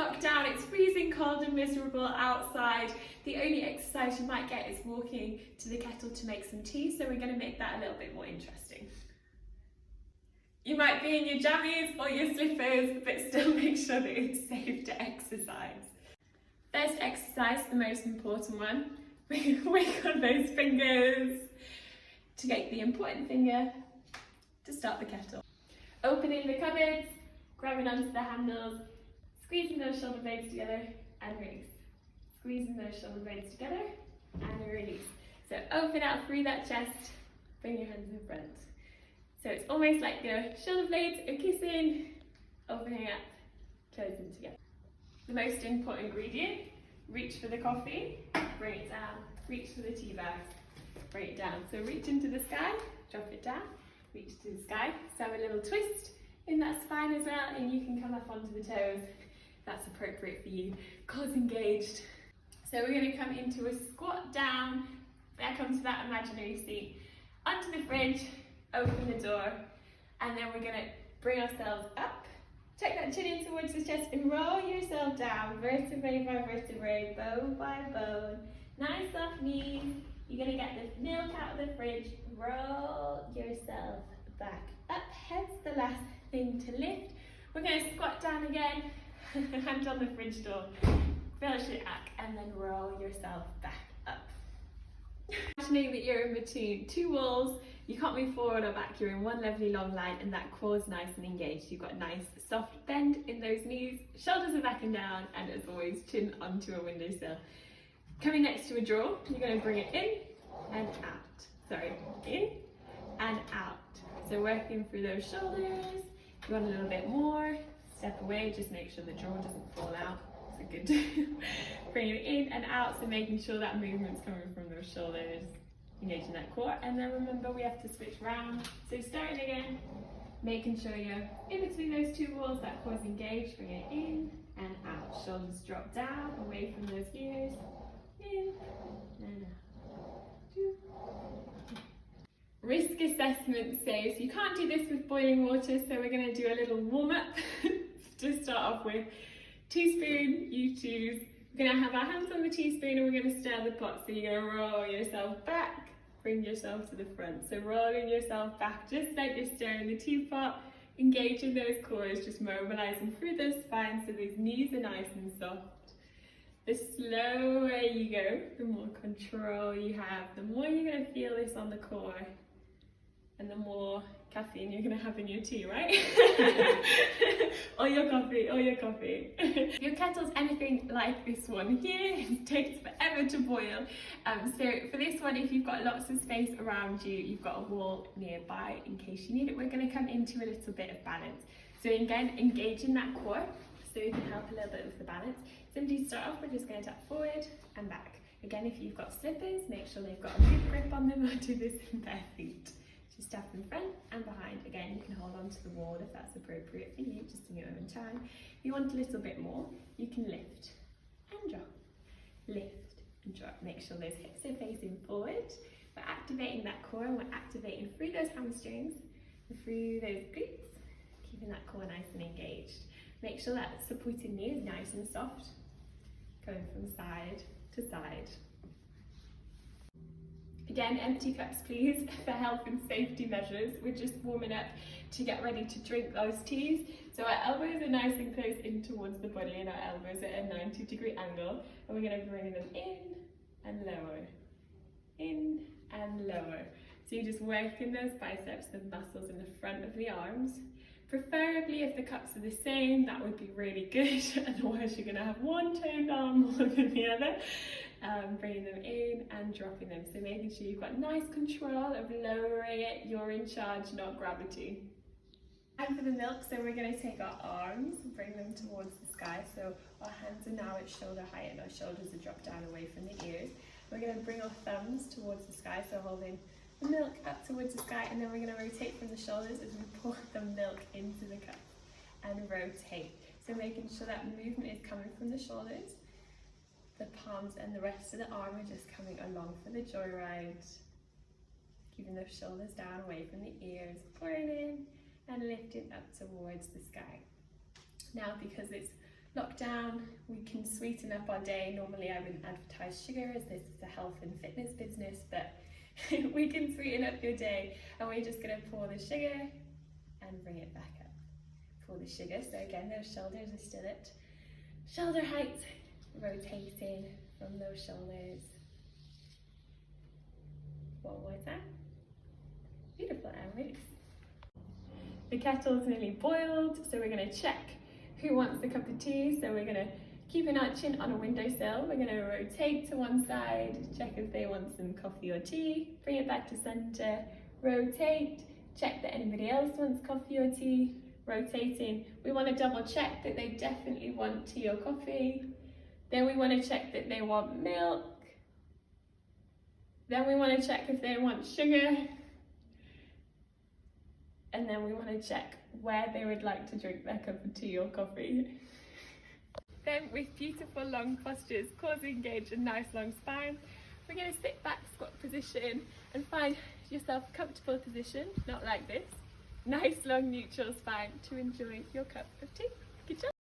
lockdown, it's freezing cold and miserable outside. The only exercise you might get is walking to the kettle to make some tea, so we're going to make that a little bit more interesting. You might be in your jammies or your slippers, but still make sure that it's safe to exercise. First exercise, the most important one, wiggle those fingers to get the important finger to start the kettle. Opening the cupboards, grabbing onto the handles, squeezing those shoulder blades together and release. Squeezing those shoulder blades together and release. So open out through that chest, bring your hands in front. So it's almost like your shoulder blades are kissing, opening up, closing together. The most important ingredient, reach for the coffee, bring it down, reach for the tea bag, bring it down. So reach into the sky, drop it down, reach to the sky, so have a little twist in that spine as well, and you can come up onto the toes. That's appropriate for you. Cores engaged. So we're going to come into a squat down, back onto that imaginary seat, onto the fridge, open the door, and then we're going to bring ourselves up. Tuck that chin in towards the chest and roll yourself down, vertebrae by vertebrae, bone by bone. Nice soft knees. You're going to get this milk out of the fridge, roll yourself back up. Head's the last thing to lift. We're going to squat down again, hand on the fridge door, finish it up, and then roll yourself back up. Imagining that you're in between two walls, you can't move forward or back, you're in one lovely long line, and that core's nice and engaged. You've got a nice soft bend in those knees, shoulders are back and down, and as always, chin onto a windowsill. Coming next to a drawer, you're going to bring it in and out. Sorry, in and out. So working through those shoulders. If you want a little bit more, step away, just make sure the drawer doesn't fall out. It's a good bring it in and out, so making sure that movement's coming from those shoulders, engaging that core. And then remember, we have to switch round. So starting again, making sure you're in between those two walls, that core's engaged, bring it in and out. Shoulders drop down, away from those ears, in and out. Two. Risk assessment says you can't do this with boiling water, so we're going to do a little warm up to start off with. Teaspoon, you choose. We're going to have our hands on the teaspoon and we're going to stir the pot. So you're going to roll yourself back, bring yourself to the front. So rolling yourself back just like you're stirring the teapot, engaging those cores, just mobilizing through the spine so those knees are nice and soft. The slower you go, the more control you have, the more you're going to feel this on the core, and the more caffeine you're going to have in your tea, right? or your coffee. If your kettle's anything like this one here, it takes forever to boil. So for this one, if you've got lots of space around you, you've got a wall nearby in case you need it, we're going to come into a little bit of balance. So again, engaging that core, so you can help a little bit with the balance. Simply start off, we're just going to tap forward and back. Again, if you've got slippers, make sure they've got a good grip on them, or do this in bare feet. Just tap in front and behind. Again, you can hold on to the wall if that's appropriate for you, just in your own time. If you want a little bit more, you can lift and drop. Lift and drop. Make sure those hips are facing forward. We're activating that core, and we're activating through those hamstrings and through those glutes, keeping that core nice and engaged. Make sure that supporting knee is nice and soft, going from side to side. Again, empty cups please, for health and safety measures. We're just warming up to get ready to drink those teas. So our elbows are nice and close in towards the body, and our elbows are at a 90-degree angle. And we're going to bring them in and lower, in and lower. So you're just working those biceps, the muscles in the front of the arms. Preferably if the cups are the same, that would be really good. Otherwise you're going to have one toned arm more than the other. Bringing them in and dropping them. So making sure you've got nice control of lowering it. You're in charge, not gravity. And for the milk, so we're going to take our arms and bring them towards the sky. So our hands are now at shoulder height and our shoulders are dropped down away from the ears. We're going to bring our thumbs towards the sky, so holding the milk up towards the sky, and then we're going to rotate from the shoulders as we pour the milk into the cup and rotate. So making sure that movement is coming from the shoulders. The palms and the rest of the arm are just coming along for the joyride. Keeping those shoulders down away from the ears, pouring in and lifting up towards the sky. Now, because it's lockdown, we can sweeten up our day. Normally I wouldn't advertise sugar as this is a health and fitness business, but we can sweeten up your day, and we're just going to pour the sugar and bring it back up. Pour the sugar, so again those shoulders are still at shoulder height, rotating from those shoulders. One more time. Beautiful, and release. The kettle's nearly boiled, so we're going to check who wants a cup of tea. So we're going to keep an eye chin on a windowsill. We're going to rotate to one side, check if they want some coffee or tea, bring it back to center, rotate, check that anybody else wants coffee or tea, rotating. We want to double check that they definitely want tea or coffee. Then we want to check that they want milk. Then we want to check if they want sugar. And then we want to check where they would like to drink their cup of tea or coffee. Then with beautiful long postures, core engaged and nice long spine, we're going to sit back squat position and find yourself a comfortable position, not like this. Nice long neutral spine to enjoy your cup of tea. Good job.